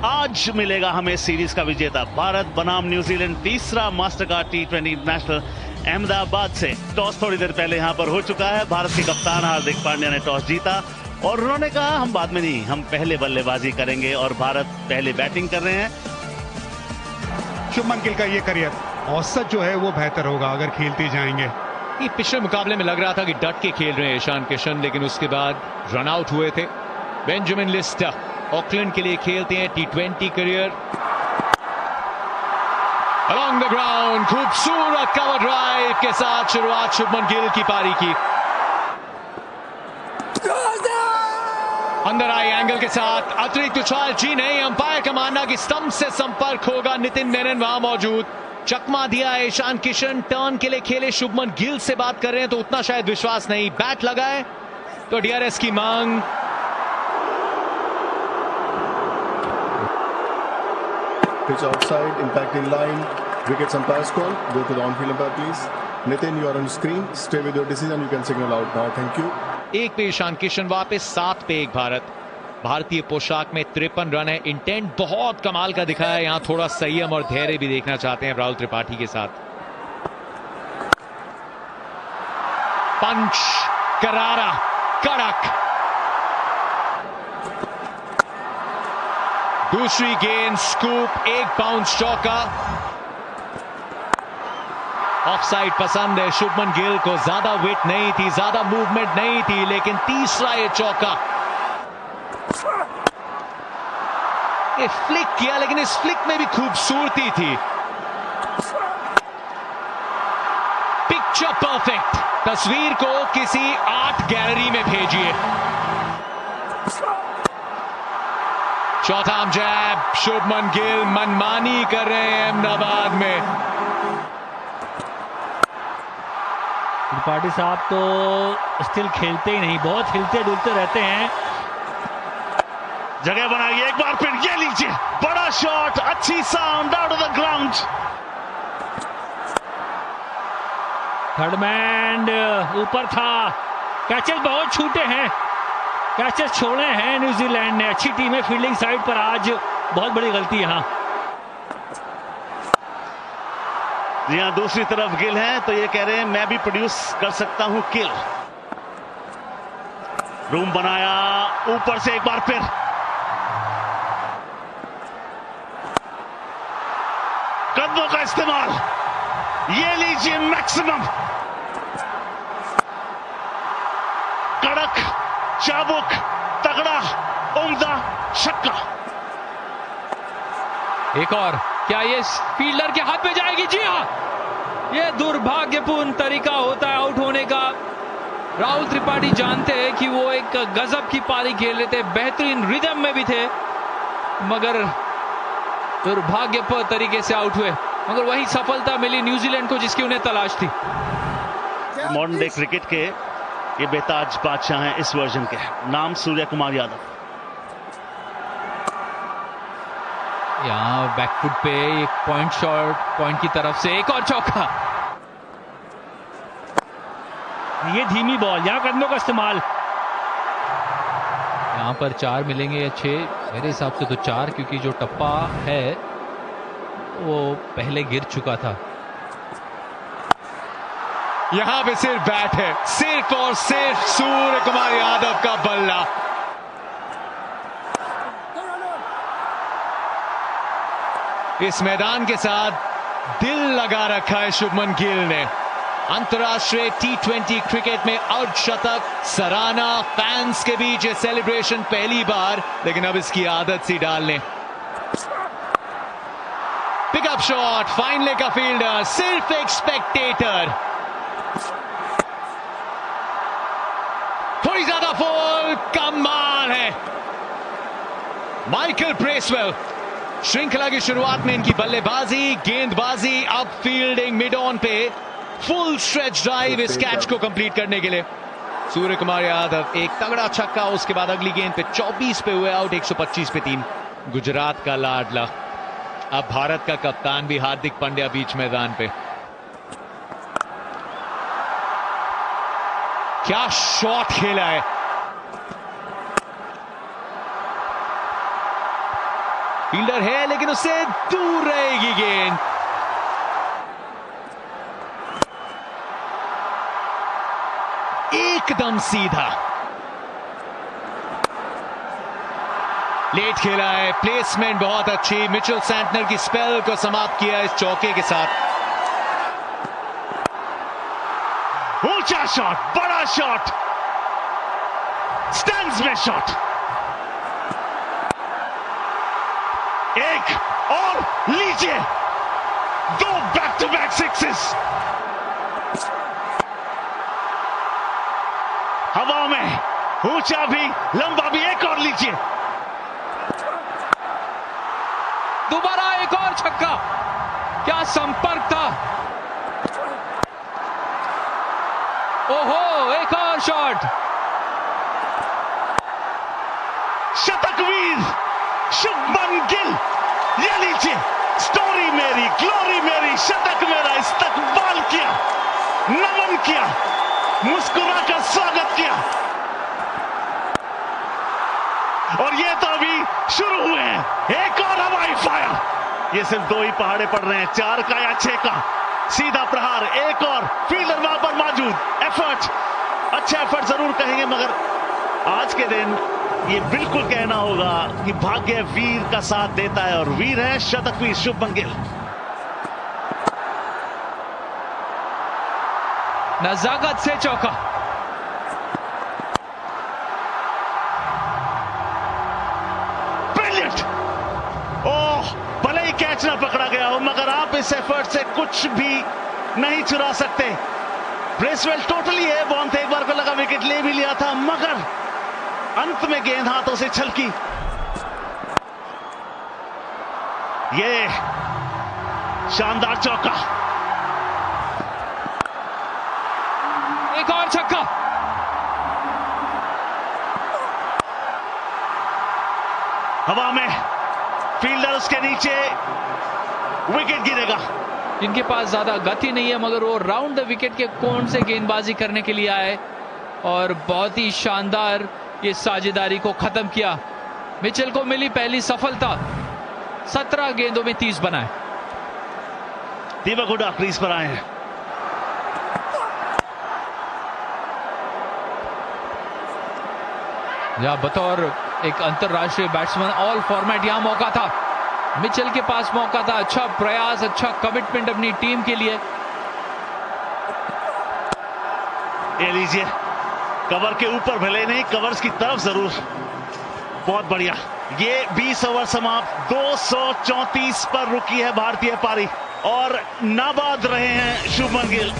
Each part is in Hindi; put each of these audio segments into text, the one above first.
आज मिलेगा हमें सीरीज का विजेता। भारत बनाम न्यूजीलैंड तीसरा मास्टरकार्ड T20 इंटरनेशनल अहमदाबाद से। टॉस थोड़ी देर पहले यहां पर हो चुका है। भारत के कप्तान हार्दिक पांड्या ने टॉस जीता और उन्होंने कहा हम बाद में नहीं, हम पहले बल्लेबाजी करेंगे और भारत पहले बैटिंग कर रहे हैं। शुभमन गिल का ये करियर औसत जो है वो बेहतर होगा अगर खेलते जाएंगे। ये पिछले मुकाबले में लग रहा था कि डट के खेल रहे हैं ईशान किशन, लेकिन उसके बाद रन आउट हुए थे। बेंजामिन लिस्टर ऑकलैंड के लिए खेलते हैं T20 career. Along the ground खूबसूरत कवर ड्राइव के साथ शुरुआत शुभमन गिल की पारी की। अंदर आई एंगल के साथ अतिरिक्त उछाल जी नहीं, अंपायर का मानना कि स्टंप से संपर्क होगा। नितिन मेनन वहां मौजूद, चकमा दिया है ईशान किशन। टर्न के लिए खेले, शुभमन गिल से बात कर रहे हैं तो उतना शायद विश्वास नहीं। बैट लगाए तो DRS की मांग। Pitch outside, impact in line. Wickets umpire's call. Go to the on-field umpire, please. Nitin, you are on screen. Stay with your decision. You can signal out now. Thank you. एक पे ईशान किशन वापस, 7 पे 1 भारत। भारतीय पोशाक में 53 रन है। इंटेंट बहुत कमाल का दिखाया है। यहां थोड़ा संयम और धैर्य भी देखना चाहते हैं राहुल त्रिपाठी के साथ। पंच करारा कड़क, दूसरी गेंद स्कूप, 1 बाउंस चौका। ऑफसाइड पसंद है शुभमन गिल को। ज्यादा वेट नहीं थी, ज्यादा मूवमेंट नहीं थी, लेकिन तीसरा ये चौका। ये फ्लिक किया, लेकिन इस फ्लिक में भी खूबसूरती थी। Picture perfect. तस्वीर को किसी आर्ट गैलरी में भेजिए। चौथा जैब, शुभमन गिल मनमानी कर रहे हैं अहमदाबाद में। त्रिपाठी साहब तो स्टिल खेलते ही नहीं, बहुत हिलते डुलते रहते हैं। जगह बनाइए एक बार फिर, ये लीजिए बड़ा शॉट, अच्छी sound out of the ground. Third man ऊपर था। कैचेस बहुत छूटे हैं, कैचेस छोड़े हैं न्यूजीलैंड ने। अच्छी टीम है फील्डिंग साइड पर, आज बहुत बड़ी गलती यहां। जी हां, दूसरी तरफ गिल है तो ये कह रहे हैं मैं भी प्रोड्यूस कर सकता हूं किल। रूम बनाया ऊपर से एक बार फिर। कदमों का इस्तेमाल, ये लीजिए मैक्सिमम। कड़क, चाबुक, तगड़ा, उम्दा छक्का। एक और, क्या ये फील्डर के हाथ में जाएगी? जी हाँ, ये दुर्भाग्यपूर्ण तरीका होता है आउट होने का। राहुल त्रिपाठी जानते हैं कि वो एक गजब की पारी खेल रहे थे, बेहतरीन रिदम में भी थे, मगर दुर्भाग्यपूर्ण तरीके से आउट हुए। मगर वही सफलता मिली न्यूजीलैंड को जिसकी उन्हें तलाश थी। मॉडर्न डे क्रिकेट के ये बेताज बादशाह हैं इस वर्जन के। नाम सूर्य कुमार यादव। यहाँ बैकफुट पे एक पॉइंट शॉट, पॉइंट की तरफ से एक और चौका। ये धीमी बॉल, यहाँ कदमों का इस्तेमाल। यहाँ पर 4 मिलेंगे या 6, मेरे हिसाब से तो 4, क्योंकि जो टप्पा है वो पहले गिर चुका था। यहां पे सिर्फ बैट है, सिर्फ और सिर्फ सूर्य कुमार यादव का बल्ला। इस मैदान के साथ दिल लगा रखा है शुभमन गिल ने। अंतर्राष्ट्रीय T20 क्रिकेट में अर्धशतक, सराहना, फैंस के बीच ये सेलिब्रेशन पहली बार, लेकिन अब इसकी आदत सी डाल लें। पिकअप शॉट, फाइनले का फील्डर, सिर्फ एक स्पेक्टेटर। थोड़ी ज्यादा फॉल, कमाल है। Michael Bracewell. श्रृंखला की शुरुआत में इनकी बल्लेबाजी, गेंदबाजी, अब फील्डिंग, मिड ऑन पे फुल स्ट्रेच ड्राइव इस कैच को कंप्लीट करने के लिए। सूर्य कुमार यादव एक तगड़ा छक्का, उसके बाद अगली गेंद पे 24 पे हुए आउट, 125 पे 3। गुजरात का लाडला, अब भारत का कप्तान भी हार्दिक पांड्या बीच मैदान पे। क्या शॉट खेला है। फील्डर है लेकिन उससे दूर रहेगी गेंद। एकदम सीधा, लेट खेला है, प्लेसमेंट बहुत अच्छी। मिचेल सैंटनर की स्पेल को समाप्त किया इस चौके के साथ। ऊंचा शॉट, बड़ा शॉट, स्टैंड्स में शॉट, एक और लीजिए, 2 बैक टू बैक सिक्सेस। हवा में ऊंचा भी लंबा भी, एक और लीजिए, दोबारा एक और छक्का। क्या संपर्क था। ओहो, एक और शॉट। शतकवीर शुभमन गिल, ये लीजिए, स्टोरी मेरी, ग्लोरी मेरी, शतक मेरा, इस्तकबाल किया, नमन किया, मुस्कुराकर स्वागत किया। और ये तो अभी शुरू हुए हैं, एक और हवाई फायर। ये सिर्फ 2 ही पहाड़े पड़ रहे हैं, 4 का या 6 का। सीधा प्रहार, एक और, फील्डर वहां पर मौजूद। एफर्ट, अच्छा एफर्ट जरूर कहेंगे, मगर आज के दिन ये बिल्कुल कहना होगा कि भाग्य वीर का साथ देता है, और वीर है शतकवीर शुभमन गिल। नजाकत से चौका। ब्रिलियंट। ओह, भले ही कैच ना पकड़ा गया हो, मगर आप इस एफर्ट से कुछ भी नहीं चुरा सकते। ब्रेसवेल टोटली है बॉन थे, एक बार को लगा विकेट ले भी लिया था, मगर अंत में गेंद हाथों से छलकी। ये शानदार चौका, एक और छक्का। हवा में, फील्डर उसके नीचे, विकेट गिरेगा। इनके पास ज्यादा गति नहीं है, मगर वो राउंड द विकेट के कोण से गेंदबाजी करने के लिए आए और बहुत ही शानदार ये साझेदारी को खत्म किया। मिचेल को मिली पहली सफलता, 17 गेंदों में 30 बनाए। दीपक हुडा क्रीज पर आए हैं। या बतौर एक अंतरराष्ट्रीय बैट्समैन ऑल फॉर्मेट यहां मौका था, मिचेल के पास मौका था। अच्छा प्रयास, अच्छा कमिटमेंट अपनी टीम के लिए। ये लीजिए, कवर के ऊपर भले नहीं, कवर्स की तरफ जरूर। बहुत बढ़िया। ये 20 ओवर समाप्त, 234 पर रुकी है भारतीय पारी और नाबाद रहे हैं शुभमन गिल।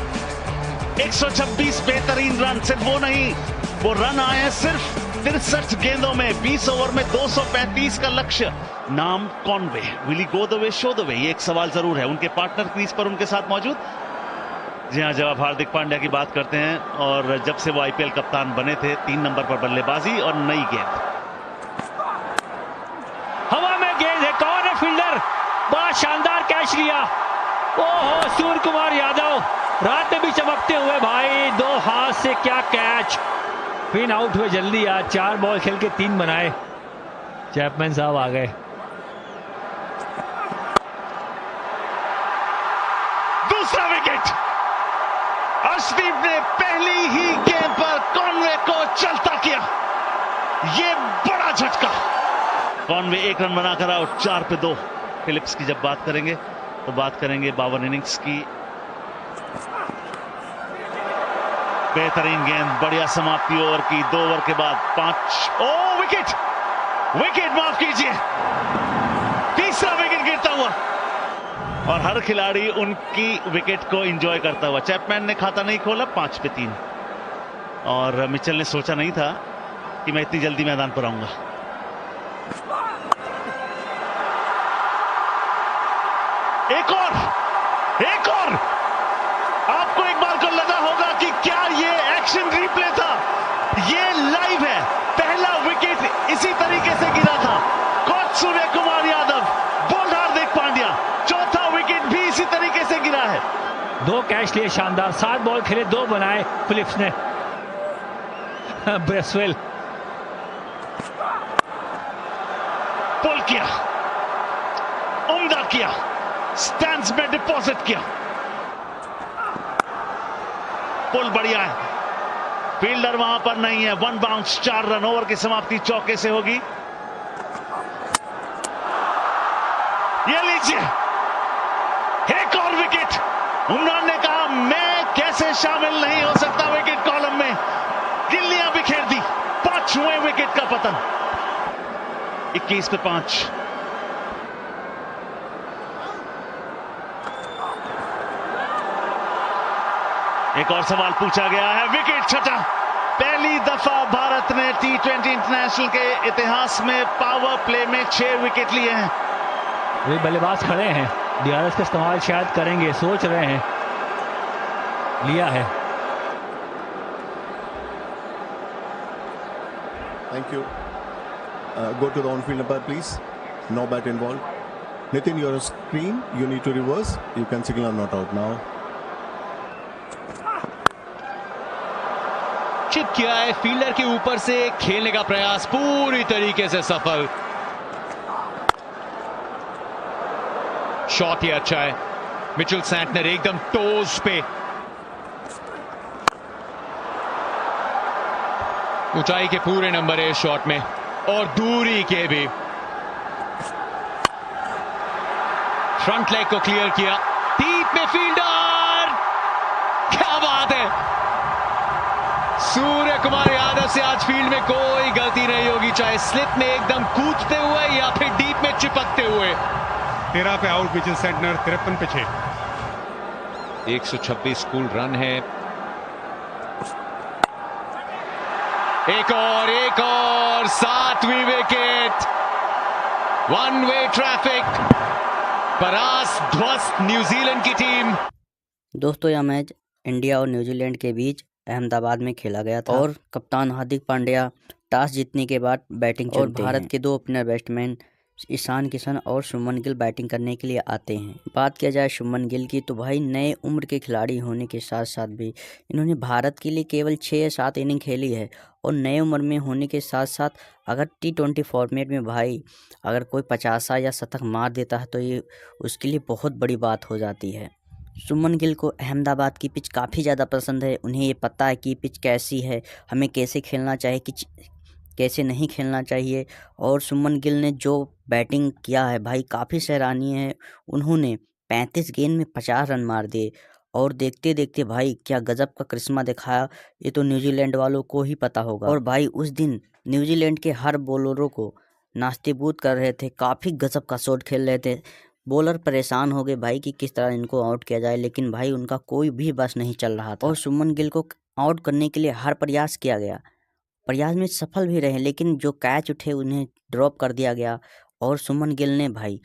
126 बेहतरीन रन, सिर्फ वो नहीं, वो रन आए हैं सिर्फ 63 गेंदों में, 20 ओवर में 235 का लक्ष्य। नाम Conway, will he go the way show the way, ये एक सवाल जरूर है। उनके पार्टनर क्रीज पर उनके साथ मौजूद। जी हाँ, जब आप हार्दिक पांड्या की बात करते हैं, और जब से वो आईपीएल कप्तान बने थे, 3 नंबर पर बल्लेबाजी और नई गेंद। हवा में गेंद है, कौन है फील्डर, बड़ा शानदार कैच लिया। ओहो, सूर्य कुमार यादव रात में भी चमकते हुए भाई, 2 हाथ से क्या कैच। फिर आउट हुए जल्दी यार, 4 बॉल खेल के 3 बनाए। चैपमैन साहब आ गए। दूसरा विकेट, अर्शदीप ने पहली ही गेंद पर कॉनवे को चलता किया। ये बड़ा झटका। कॉनवे 1 रन बनाकर आउट, 4 पे 2। फिलिप्स की जब बात करेंगे तो बात करेंगे 52 इनिंग्स की। बेहतरीन गेंद, बढ़िया समाप्ति ओवर की। 2 ओवर के बाद 5। ओ विकेट, विकेट माफ कीजिए, तीसरा विकेट गिरता हुआ, और हर खिलाड़ी उनकी विकेट को एंजॉय करता हुआ। चैपमैन ने खाता नहीं खोला, 5 पे 3, और मिचेल ने सोचा नहीं था कि मैं इतनी जल्दी मैदान पर आऊंगा। एक और। आपको एक बार को लगा होगा कि क्या ये एक्शन रिप्ले था, ये लाइव है। पहला विकेट इसी तरीके से गिरा था, कोच सूर्य कुमार यादव, बोल्ड हार्दिक पांड्या। चौथा विकेट भी इसी तरीके से गिरा है। 2 कैच लिए शानदार, 7 बॉल खेले, 2 बनाए फिलिप्स ने। ब्रेसवेल पुल किया, उम्दा किया, स्टैंड्स में डिपॉजिट किया, पुल बढ़िया है, फील्डर वहां पर नहीं है। 1 बाउंस, 4 रन। ओवर की समाप्ति चौके से होगी। ये लीजिए एक और विकेट। उमरान ने कहा मैं कैसे शामिल नहीं हो सकता विकेट कॉलम में, गिल्लियां बिखेर दी। 5वें विकेट का पतन। 21 पे 5। एक और सवाल पूछा गया है, विकेट छठा। पहली दफा भारत ने T20 इंटरनेशनल के इतिहास में पावर प्ले में 6 विकेट लिए हैं। वे बल्लेबाज खड़े हैं, DRS का इस्तेमाल शायद करेंगे, सोच रहे हैं। लिया है। Thank you. Go to the on-field umpire, please. No bat involved. Nitin, you're on screen. You need to reverse. You can signal not out now. Chip किया है, फील्डर के ऊपर से खेलने का प्रयास पूरी तरीके से सफल। शॉट ही अच्छा है। मिचेल सैंटनर एकदम टोज पे, ऊंचाई के पूरे नंबर है इस शॉट में और दूरी के भी। फ्रंट लेग को क्लियर किया, डीप में फील्डर, क्या बात है। सूर्य कुमार यादव से आज फील्ड में कोई गलती नहीं होगी, चाहे स्लिप में एकदम कूदते हुए या फिर डीप में चिपकते हुए। 13 पे आउट मिचेल सैंटनर, 53 पे 6। 126 कुल रन है। एक और 7वीं विकेट। 1 वे ट्रैफिक, परास्त ध्वस्त न्यूजीलैंड की टीम। दोस्तों यह मैच इंडिया और न्यूजीलैंड के बीच अहमदाबाद में खेला गया था और कप्तान हार्दिक पांड्या टॉस जीतने के बाद बैटिंग और भारत के 2 ओपनर बैट्समैन ईशान किशन और शुभमन गिल बैटिंग करने के लिए आते हैं। बात किया जाए शुभमन गिल की तो भाई नए उम्र के खिलाड़ी होने के साथ साथ भी इन्होंने भारत के लिए केवल 6 या 7 इनिंग खेली है और नए उम्र में होने के साथ साथ अगर T20 फॉर्मेट में भाई अगर कोई 50 या शतक मार देता है तो ये उसके लिए बहुत बड़ी बात हो जाती है। शुभमन गिल को अहमदाबाद की पिच काफ़ी ज़्यादा पसंद है, उन्हें ये पता है कि पिच कैसी है, हमें कैसे खेलना चाहिए कि कैसे नहीं खेलना चाहिए। और शुभमन गिल ने जो बैटिंग किया है भाई काफ़ी सराहनीय है। उन्होंने 35 गेंद में 50 रन मार दिए और देखते देखते भाई क्या गजब का करिश्मा दिखाया, ये तो न्यूजीलैंड वालों को ही पता होगा। और भाई उस दिन न्यूजीलैंड के हर बॉलरों को नास्तेबूद कर रहे थे, काफ़ी गजब का शॉट खेल रहे थे। बॉलर परेशान हो गए भाई कि किस तरह इनको आउट किया जाए, लेकिन भाई उनका कोई भी बस नहीं चल रहा था और शुभमन गिल को आउट करने के लिए हर प्रयास किया गया। प्रयास में सफल भी रहे, लेकिन जो कैच उठे उन्हें ड्रॉप कर दिया गया और शुभमन गिल ने भाई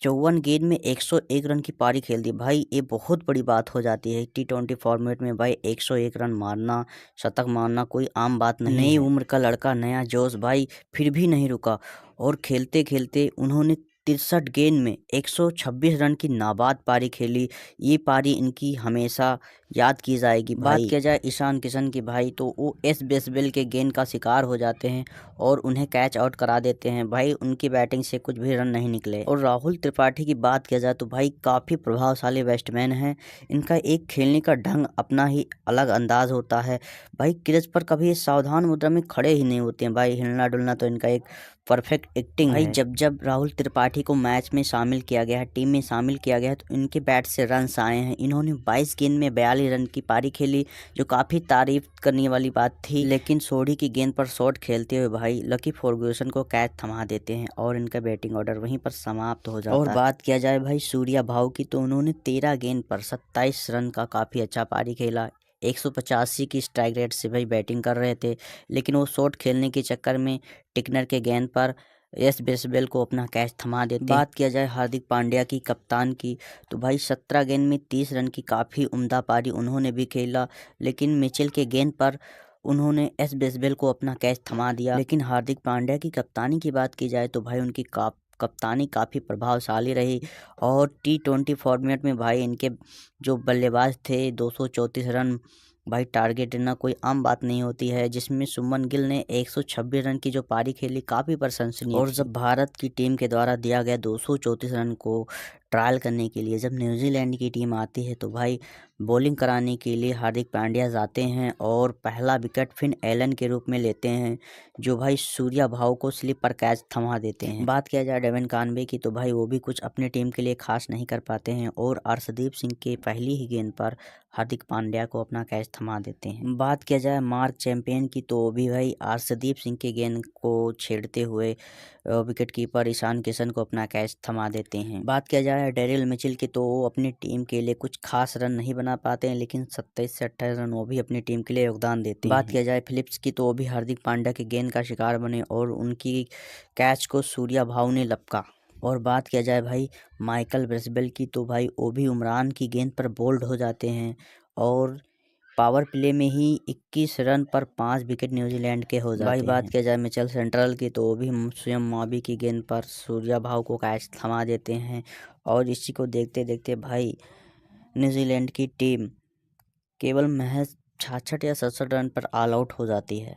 54 गेंद में 101 रन की पारी खेल दी। भाई ये बहुत बड़ी बात हो जाती है T20 फॉर्मेट में भाई 101 रन मारना, शतक मारना कोई आम बात नहीं। नई उम्र का लड़का, नया जोश भाई, फिर भी नहीं रुका और खेलते खेलते उन्होंने 63 गेंद में 126 रन की नाबाद पारी खेली। ये पारी इनकी हमेशा याद की जाएगी। बात किया जाए ईशान किशन की भाई तो वो एस बेसबेल के गेंद का शिकार हो जाते हैं और उन्हें कैच आउट करा देते हैं। भाई उनकी बैटिंग से कुछ भी रन नहीं निकले। और राहुल त्रिपाठी की बात किया जाए तो भाई काफ़ी प्रभावशाली बैट्समैन हैं। इनका एक खेलने का ढंग अपना ही अलग अंदाज होता है। भाई क्रीज पर कभी सावधान मुद्रा में खड़े ही नहीं होते हैं, भाई हिलना डुलना तो इनका एक परफेक्ट एक्टिंग है। जब जब राहुल त्रिपाठी को मैच में शामिल किया गया है, टीम में शामिल किया गया है तो इनके बैट से रन्स आए हैं। इन्होंने 22 गेंद में 42 रन की पारी खेली, जो काफ़ी तारीफ करने वाली बात थी। लेकिन सोढ़ी की गेंद पर शॉट खेलते हुए भाई लकी फर्गुसन को कैच थमा देते हैं और इनका बैटिंग ऑर्डर वहीं पर समाप्त हो जाता है। और बात किया जाए भाई सूर्या भाऊ की तो उन्होंने 13 गेंद पर 27 रन का काफ़ी अच्छा पारी खेला। 185 की स्ट्राइक रेट से भाई बैटिंग कर रहे थे, लेकिन वो शॉट खेलने के चक्कर में टिकनर के गेंद पर एस बेसबेल को अपना कैच थमा देते। बात किया जाए हार्दिक पांड्या की, कप्तान की, तो भाई 17 गेंद में 30 रन की काफ़ी उम्दा पारी उन्होंने भी खेला, लेकिन मिचेल के गेंद पर उन्होंने एस बेसबेल को अपना कैच थमा दिया। लेकिन हार्दिक पांड्या की कप्तानी की बात की जाए तो भाई उनकी कप्तानी काफ़ी प्रभावशाली रही और T20 फॉर्मेट में भाई इनके जो बल्लेबाज थे 234 रन भाई टारगेट लेना कोई आम बात नहीं होती है, जिसमें शुभमन गिल ने 126 रन की जो पारी खेली काफ़ी प्रशंसनीय। और जब भारत की टीम के द्वारा दिया गया 234 रन को ट्रायल करने के लिए जब न्यूजीलैंड की टीम आती है तो भाई बॉलिंग कराने के लिए हार्दिक पांड्या जाते हैं और पहला विकेट फिन एलन के रूप में लेते हैं, जो भाई सूर्या भाव को स्लिप पर कैच थमा देते हैं। बात किया जाए डेविन कानवे की तो भाई वो भी कुछ अपनी टीम के लिए खास नहीं कर पाते हैं और अर्शदीप सिंह के पहली ही गेंद पर हार्दिक पांड्या को अपना कैच थमा देते हैं। बात किया जाए मार्क चैंपियन की तो भी भाई अर्शदीप सिंह के गेंद को छेड़ते हुए विकेट कीपर ईशान किशन को अपना कैच थमा देते हैं। बात किया जाए डेरिल मिचेल की तो वो अपनी टीम के लिए कुछ खास रन नहीं बना पाते हैं, लेकिन 27 से 28 रन वो भी अपनी टीम के लिए योगदान देते हैं। बात किया जाए फिलिप्स की तो वो भी हार्दिक पांड्या के गेंद का शिकार बने और उनकी कैच को सूर्या भाव ने लपका। और बात किया जाए भाई माइकल ब्रिस्बेल की तो भाई वो भी उमरान की गेंद पर बोल्ड हो जाते हैं और पावर प्ले में ही 21 रन पर 5 विकेट न्यूजीलैंड के हो जाते हैं। भाई बात किया जाए मिचेल सेंट्रल की तो वो भी स्वयं मावी की गेंद पर सूर्या भाव को कैच थमा देते हैं और इसी को देखते देखते भाई न्यूजीलैंड की टीम केवल महज 66 या 67 रन पर ऑल आउट हो जाती है।